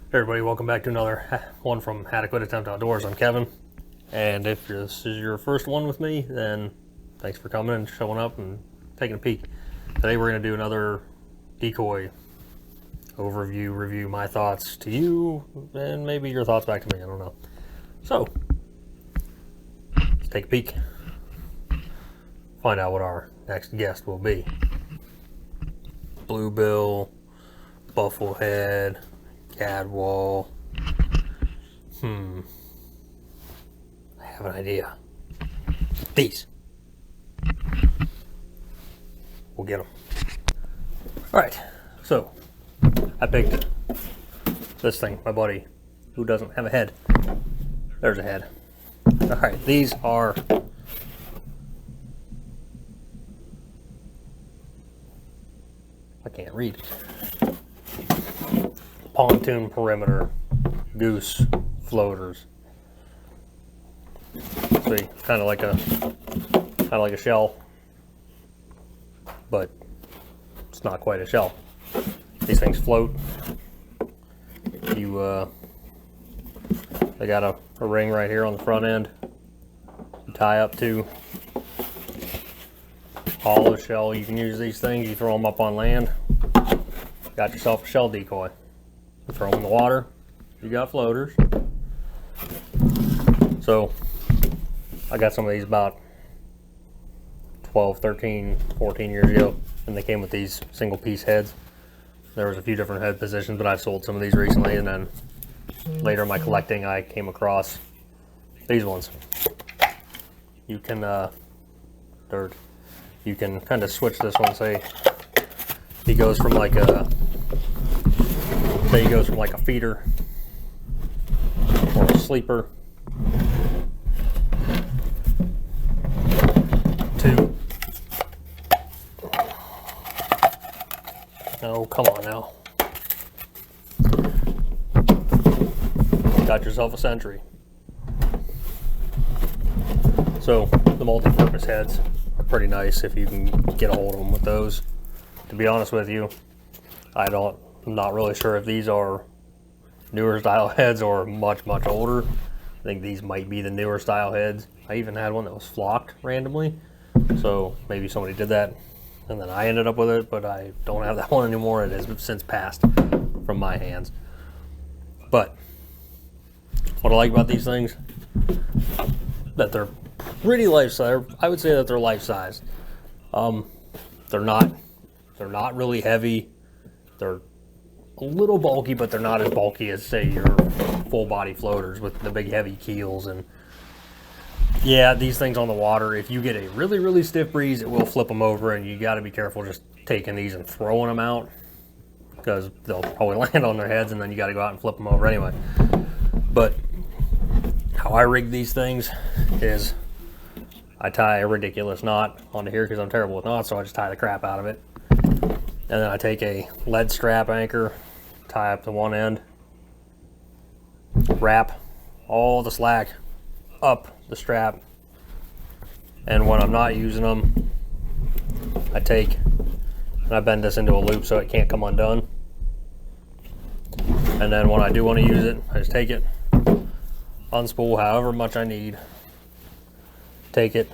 Hey everybody, welcome back to another one from Adequate Attempt Outdoors. I'm Kevin, and if this is your first one with me, then thanks for coming and showing up and taking a peek. Today we're going to do another decoy overview, review, my thoughts to you, and maybe your thoughts back to me, I don't know. So, let's take a peek, find out what our next guest will be. Bluebill, bufflehead, gadwall. I have an idea. These. We'll get them. Alright, so I picked this thing, my buddy, who doesn't have a head. There's a head. Alright, these are I can't read. Pontoon Perimeter Goose floaters. See, kind of like a shell, but it's not quite a shell. These things float. They got a ring right here on the front end. You tie up to hollow shell. You can use these things. You throw them up on land. Got yourself a shell decoy. You throw them in the water. You got floaters. So I got some of these about 12, 13, 14 years ago, and they came with these single piece heads. There was a few different head positions, but I've sold some of these recently, and then later in my collecting I came across these ones. You can you can kind of switch this one. Say he goes from like a feeder or a sleeper to, oh, come on now. Got yourself a Sentry. So the multi-purpose heads are pretty nice if you can get a hold of them with those. To be honest with you, I'm not really sure if these are newer style heads or much older. I think these might be the newer style heads. I even had one that was flocked randomly, so maybe somebody did that and then I ended up with it, but I don't have that one anymore. It has since passed from my hands. But what I like about these things, that they're pretty life-size. I would say that they're life-size. They're not really heavy. They're a little bulky, but they're not as bulky as, say, your full body floaters with the big heavy keels. And yeah, these things on the water, if you get a really stiff breeze, it will flip them over, and you got to be careful just taking these and throwing them out, because they'll probably land on their heads and then you got to go out and flip them over anyway. But how I rig these things is I tie a ridiculous knot onto here because I'm terrible with knots, so I just tie the crap out of it. And then I take a lead strap anchor, tie up to one end, wrap all the slack up the strap, and when I'm not using them, I take and I bend this into a loop so it can't come undone. And then when I do want to use it, I just take it, unspool however much I need, take it,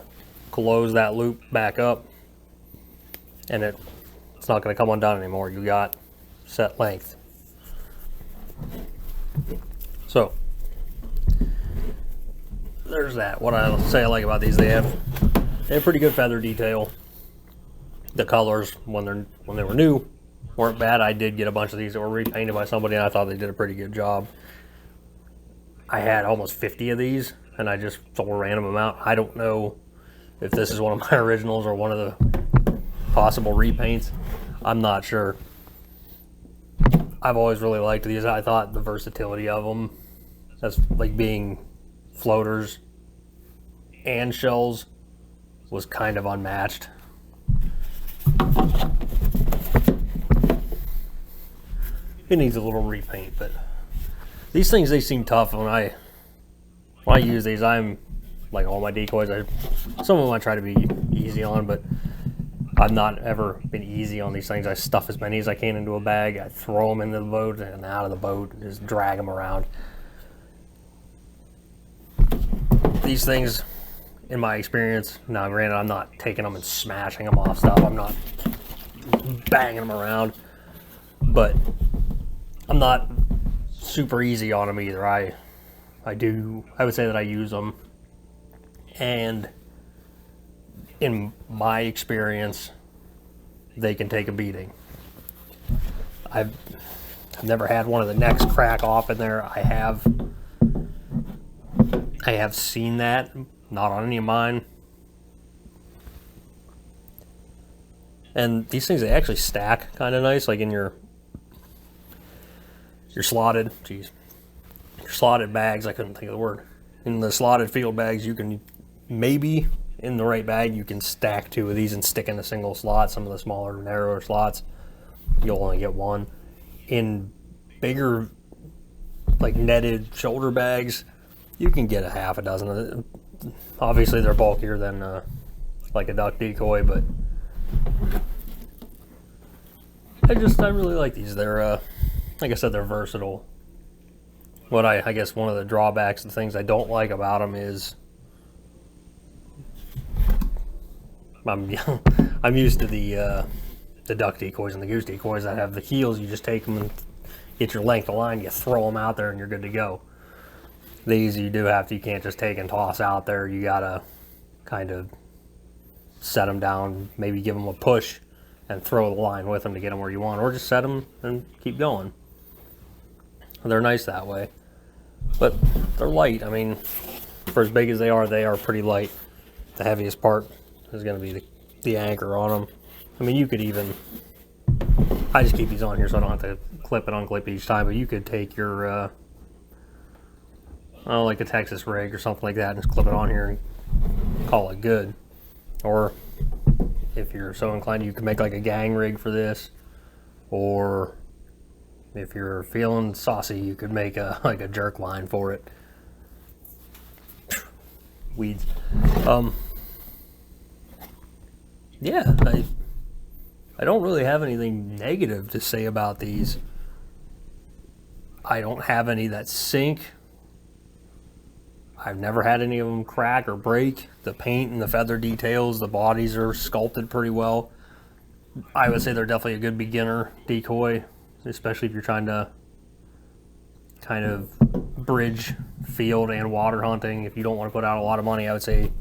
close that loop back up, and it's not going to come undone anymore. You got set length. So there's that. What I say I like about these, they have pretty good feather detail. The colors when they were new weren't bad. I did get a bunch of these that were repainted by somebody, and I thought they did a pretty good job. I had almost 50 of these, and I just sold a random amount. I don't know if this is one of my originals or one of the possible repaints. I'm not sure. I've always really liked these. I thought the versatility of them, as like being floaters and shells, was kind of unmatched. It needs a little repaint, but these things, they seem tough. When I use these, I'm like all my decoys, some of them I try to be easy on, but I've not ever been easy on these things. I stuff as many as I can into a bag. I throw them into the boat and out of the boat and just drag them around. These things, in my experience, now granted, I'm not taking them and smashing them off stuff. I'm not banging them around, but I'm not super easy on them either. I would say that I use them, and in my experience, they can take a beating. I've never had one of the necks crack off in there. I have seen that, not on any of mine. And these things, they actually stack kind of nice, like in your slotted, your slotted bags. I couldn't think of the word. In the slotted field bags, you can maybe, in the right bag, you can stack 2 of these and stick in a single slot. Some of the smaller, narrower slots, you'll only get one. In bigger, like netted shoulder bags, you can get a half a dozen. Obviously, they're bulkier than like a duck decoy, but I really like these. They're like I said, they're versatile. What I guess one of the drawbacks, the things I don't like about them is I'm used to the duck decoys and the goose decoys that have the heels. You just take them and get your length of line, you throw them out there, and you're good to go. These you can't just take and toss out there. You gotta kind of set them down, maybe give them a push and throw the line with them to get them where you want, or just set them and keep going. They're nice that way, but they're light. I mean, for as big as they are pretty light. The heaviest part is going to be the anchor on them. I mean, you could even, I just keep these on here so I don't have to clip and unclip each time, but you could take your like a Texas rig or something like that and just clip it on here and call it good. Or if you're so inclined, you can make like a gang rig for this, or if you're feeling saucy, you could make like a jerk line for it. Weeds. Yeah, I don't really have anything negative to say about these. I don't have any that sink. I've never had any of them crack or break. The paint and the feather details, the bodies are sculpted pretty well. I would say they're definitely a good beginner decoy, especially if you're trying to kind of bridge field and water hunting. If you don't want to put out a lot of money, I would say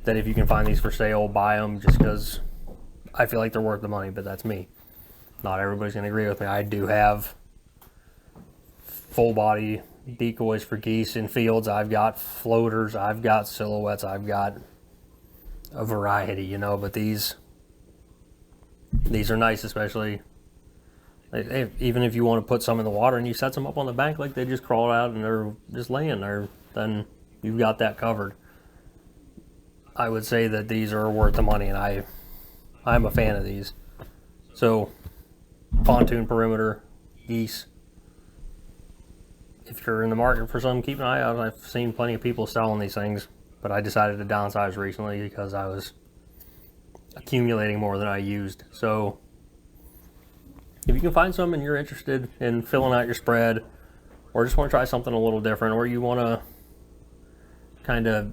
that if you can find these for sale, buy them, just because I feel like they're worth the money, but that's me. Not everybody's going to agree with me. I do have full body decoys for geese in fields. I've got floaters, I've got silhouettes, I've got a variety, you know, but these are nice, especially even if you want to put some in the water and you set some up on the bank, like they just crawl out and they're just laying there, then you've got that covered. I would say that these are worth the money, and I'm a fan of these. So, Pontoon Perimeter Geese. If you're in the market for some, keep an eye out. I've seen plenty of people selling these things, but I decided to downsize recently because I was accumulating more than I used. So, if you can find some and you're interested in filling out your spread, or just want to try something a little different, or you want to kind of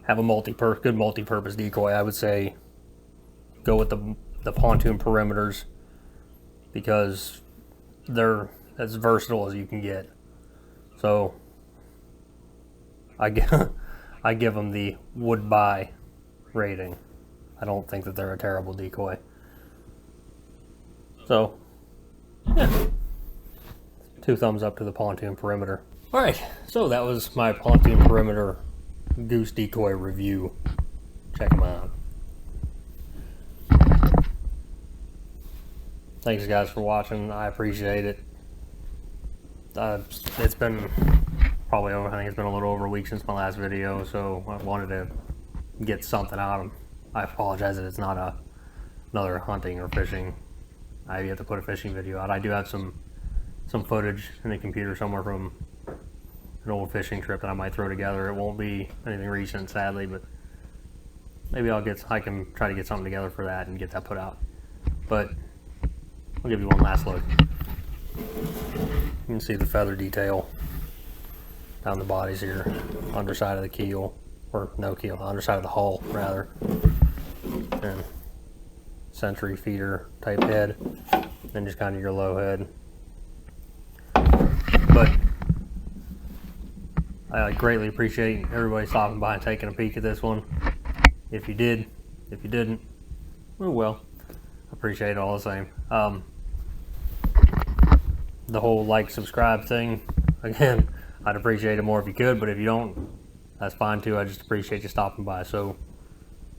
have a good multi-purpose decoy, I would say go with the Pontoon Perimeters, because they're as versatile as you can get. So I give them the would buy rating. I don't think that they're a terrible decoy. So yeah, 2 thumbs up to the Pontoon Perimeter. Alright, so that was my Pontoon Perimeter Goose Decoy review. Check them out. Thanks guys for watching. I appreciate it. It's been probably, I think it's been a little over a week since my last video, so I wanted to get something out of them. I apologize that it's not another hunting or fishing. I have to put a fishing video out. I do have some footage in the computer somewhere from an old fishing trip that I might throw together. It won't be anything recent, sadly, but maybe I can try to get something together for that and get that put out. But I'll give you one last look. You can see the feather detail down the bodies here, underside of the keel, or no keel, underside of the hull rather, and century feeder type head, then just kind of your low head. But I greatly appreciate everybody stopping by and taking a peek at this one. If you did, if you didn't, oh well, appreciate it all the same. The whole like, subscribe thing, again, I'd appreciate it more if you could, but if you don't, that's fine too. I just appreciate you stopping by. So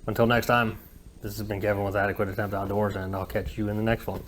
until next time, this has been Kevin with Adequate Attempt Outdoors, and I'll catch you in the next one.